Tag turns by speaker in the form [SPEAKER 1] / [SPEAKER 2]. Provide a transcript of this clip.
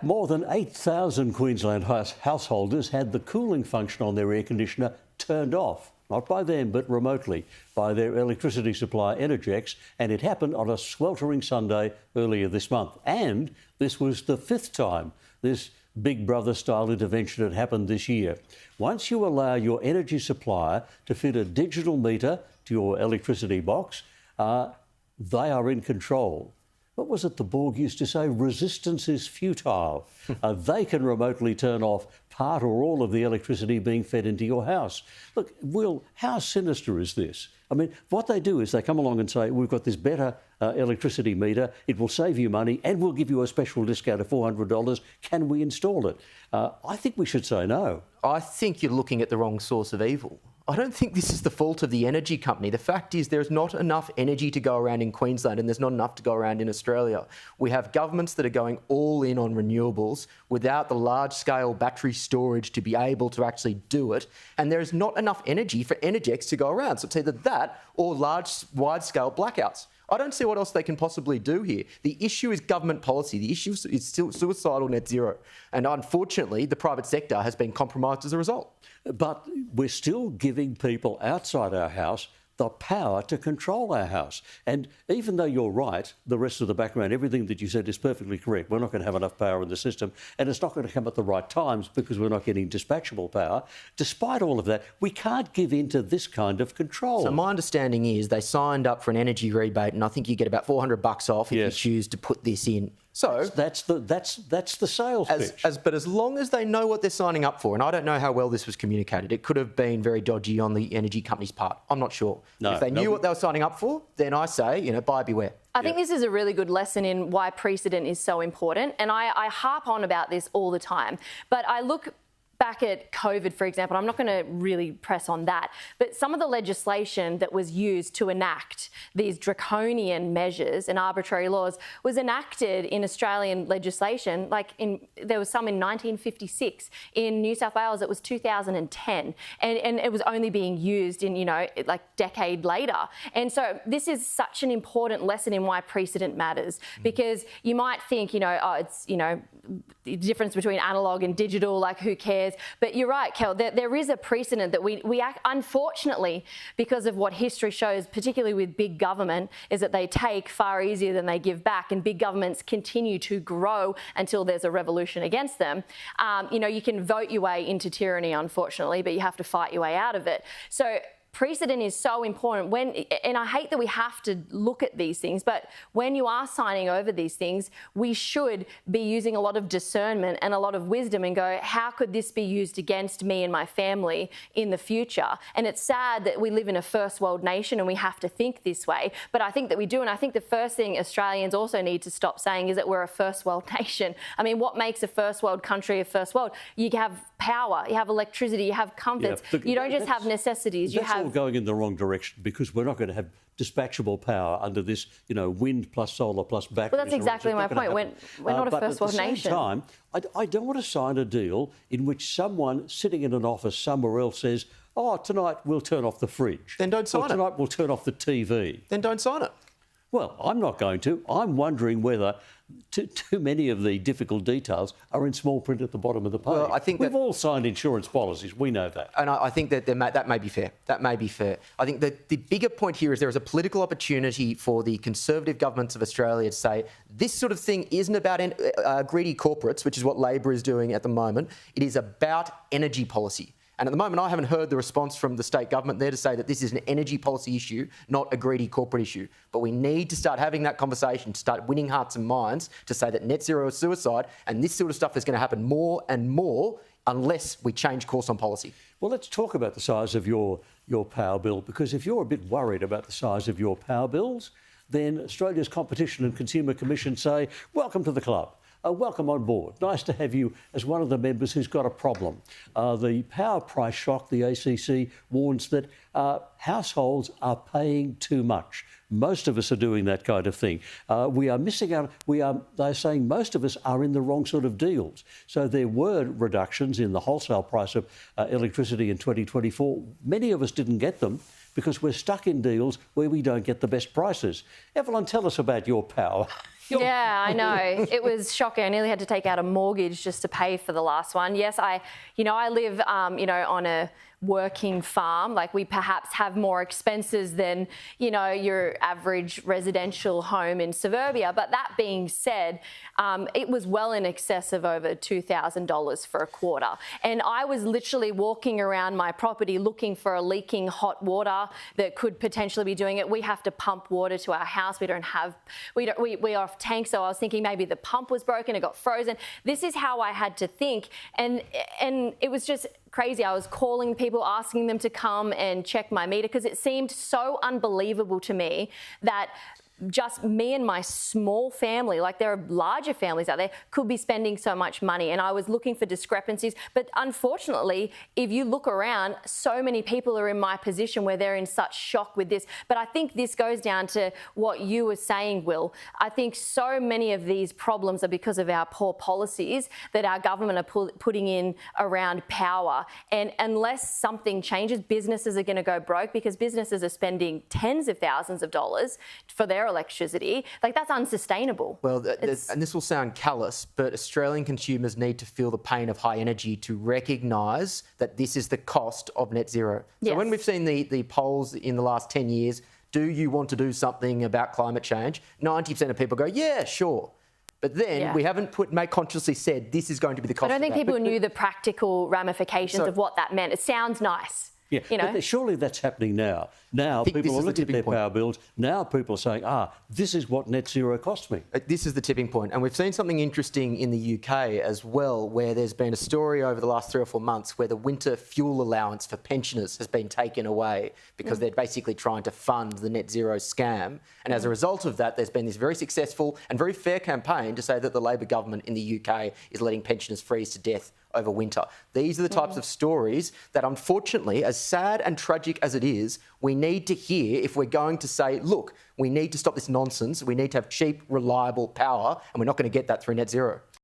[SPEAKER 1] More than 8,000 Queensland householders had the cooling function on their air conditioner turned off. Not by them, but remotely, by their electricity supplier Energex, and it happened on a sweltering Sunday earlier this month. And this was the fifth time this Big Brother-style intervention had happened this year. Once you allow your energy supplier to fit a digital meter to your electricity box, they are in control. What was it the Borg used to say? Resistance is futile. They can remotely turn off part or all of the electricity being fed into your house. Look, Will, how sinister is this? I mean, what they do is they come along and say, we've got this better electricity meter, it will save you money and we'll give you a special discount of $400. Can we install it? I think we should say no.
[SPEAKER 2] I think you're looking at the wrong source of evil. I don't think this is the fault of the energy company. The fact is there's not enough energy to go around in Queensland and there's not enough to go around in Australia. We have governments that are going all in on renewables without the large-scale battery storage to be able to actually do it. And there is not enough energy for Energex to go around. So it's either that or large, wide-scale blackouts. I don't see what else they can possibly do here. The issue is government policy. The issue is still suicidal net zero. And unfortunately, the private sector has been compromised as a result.
[SPEAKER 1] But we're still giving people outside our house the power to control our house. And even though you're right, the rest of the background, everything that you said is perfectly correct. We're not going to have enough power in the system, and it's not going to come at the right times because we're not getting dispatchable power. Despite all of that, we can't give in to this kind of control.
[SPEAKER 2] So my understanding is they signed up for an energy rebate, and I think you get about $400 off if you choose to put this in. So
[SPEAKER 1] that's the sales pitch.
[SPEAKER 2] But as long as they know what they're signing up for, and I don't know how well this was communicated, it could have been very dodgy on the energy company's part. I'm not sure.
[SPEAKER 1] No,
[SPEAKER 2] if they knew what they were signing up for, then I say, buyer beware.
[SPEAKER 3] I think this is a really good lesson in why precedent is so important, and I harp on about this all the time. But I look back at COVID, for example, I'm not going to really press on that, but some of the legislation that was used to enact these draconian measures and arbitrary laws was enacted in Australian legislation. There was some in 1956. In New South Wales, it was 2010, and it was only being used in, decade later. And so this is such an important lesson in why precedent matters, because you might think, it's, the difference between analog and digital, who cares? But you're right, Kel, there is a precedent that we act, unfortunately, because of what history shows, particularly with big government, is that they take far easier than they give back, and big governments continue to grow until there's a revolution against them. You can vote your way into tyranny, unfortunately, but you have to fight your way out of it. So precedent is so important and I hate that we have to look at these things, but when you are signing over these things, we should be using a lot of discernment and a lot of wisdom and go, how could this be used against me and my family in the future? And it's sad that we live in a first world nation and we have to think this way, but I think that we do. And I think the first thing Australians also need to stop saying is that we're a first world nation. I mean, what makes a first world country a first world? You have power, you have electricity, you have comforts. Yeah, you don't just have necessities. You have
[SPEAKER 1] all going in the wrong direction, because we're not going to have dispatchable power under this, wind plus solar plus batteries.
[SPEAKER 3] Well, that's exactly my point. We're not a first world nation.
[SPEAKER 1] At the same time, I don't want to sign a deal in which someone sitting in an office somewhere else says, oh, tonight we'll turn off the fridge.
[SPEAKER 2] Then don't sign it.
[SPEAKER 1] Tonight we'll turn off the TV.
[SPEAKER 2] Then don't sign it.
[SPEAKER 1] Well, I'm not going to. I'm wondering whether too many of the difficult details are in small print at the bottom of the page.
[SPEAKER 2] Well, I think
[SPEAKER 1] we've all signed insurance policies. We know that.
[SPEAKER 2] And I think that that may be fair. That may be fair. I think that the bigger point here is there is a political opportunity for the Conservative governments of Australia to say this sort of thing isn't about greedy corporates, which is what Labor is doing at the moment. It is about energy policy. And at the moment, I haven't heard the response from the state government there to say that this is an energy policy issue, not a greedy corporate issue. But we need to start having that conversation, to start winning hearts and minds, to say that net zero is suicide, and this sort of stuff is going to happen more and more unless we change course on policy.
[SPEAKER 1] Well, let's talk about the size of your power bill, because if you're a bit worried about the size of your power bills, then Australia's Competition and Consumer Commission say, welcome to the club. Welcome on board. Nice to have you as one of the members who's got a problem. The power price shock, the ACC warns that households are paying too much. Most of us are doing that kind of thing. We are missing out. They're saying most of us are in the wrong sort of deals. So there were reductions in the wholesale price of electricity in 2024. Many of us didn't get them because we're stuck in deals where we don't get the best prices. Evelyn, tell us about your power.
[SPEAKER 3] Yeah, I know. It was shocking. I nearly had to take out a mortgage just to pay for the last one. Yes, I live, on a working farm. Like, we perhaps have more expenses than, your average residential home in suburbia. But that being said, it was well in excess of over $2,000 for a quarter. And I was literally walking around my property looking for a leaking hot water that could potentially be doing it. We have to pump water to our house. We're off tank. So I was thinking maybe the pump was broken, it got frozen. This is how I had to think. And it was just crazy. I was calling people, asking them to come and check my meter because it seemed so unbelievable to me that just me and my small family, like there are larger families out there, could be spending so much money. And I was looking for discrepancies. But unfortunately, if you look around, so many people are in my position where they're in such shock with this. But I think this goes down to what you were saying, Will. I think so many of these problems are because of our poor policies that our government are putting in around power. And unless something changes, businesses are going to go broke because businesses are spending tens of thousands of dollars for their electricity. Like, that's unsustainable.
[SPEAKER 2] Well, and this will sound callous, but Australian consumers need to feel the pain of high energy to recognise that this is the cost of net zero. So when we've seen the polls in the last 10 years, do you want to do something about climate change? 90% of people go, yeah, sure. But then we haven't consciously said this is going to be the cost.
[SPEAKER 3] I don't think people knew the practical ramifications of what that meant. It sounds nice.
[SPEAKER 1] Yeah, but surely that's happening now. Now people are looking at their power bills. Now people are saying, this is what net zero cost me.
[SPEAKER 2] This is the tipping point. And we've seen something interesting in the UK as well, where there's been a story over the last 3 or 4 months where the winter fuel allowance for pensioners has been taken away because they're basically trying to fund the net zero scam. And as a result of that, there's been this very successful and very fair campaign to say that the Labor government in the UK is letting pensioners freeze to death over winter. These are the types of stories that, unfortunately, as sad and tragic as it is, we need to hear if we're going to say, look, we need to stop this nonsense. We need to have cheap, reliable power, and we're not going to get that through net zero.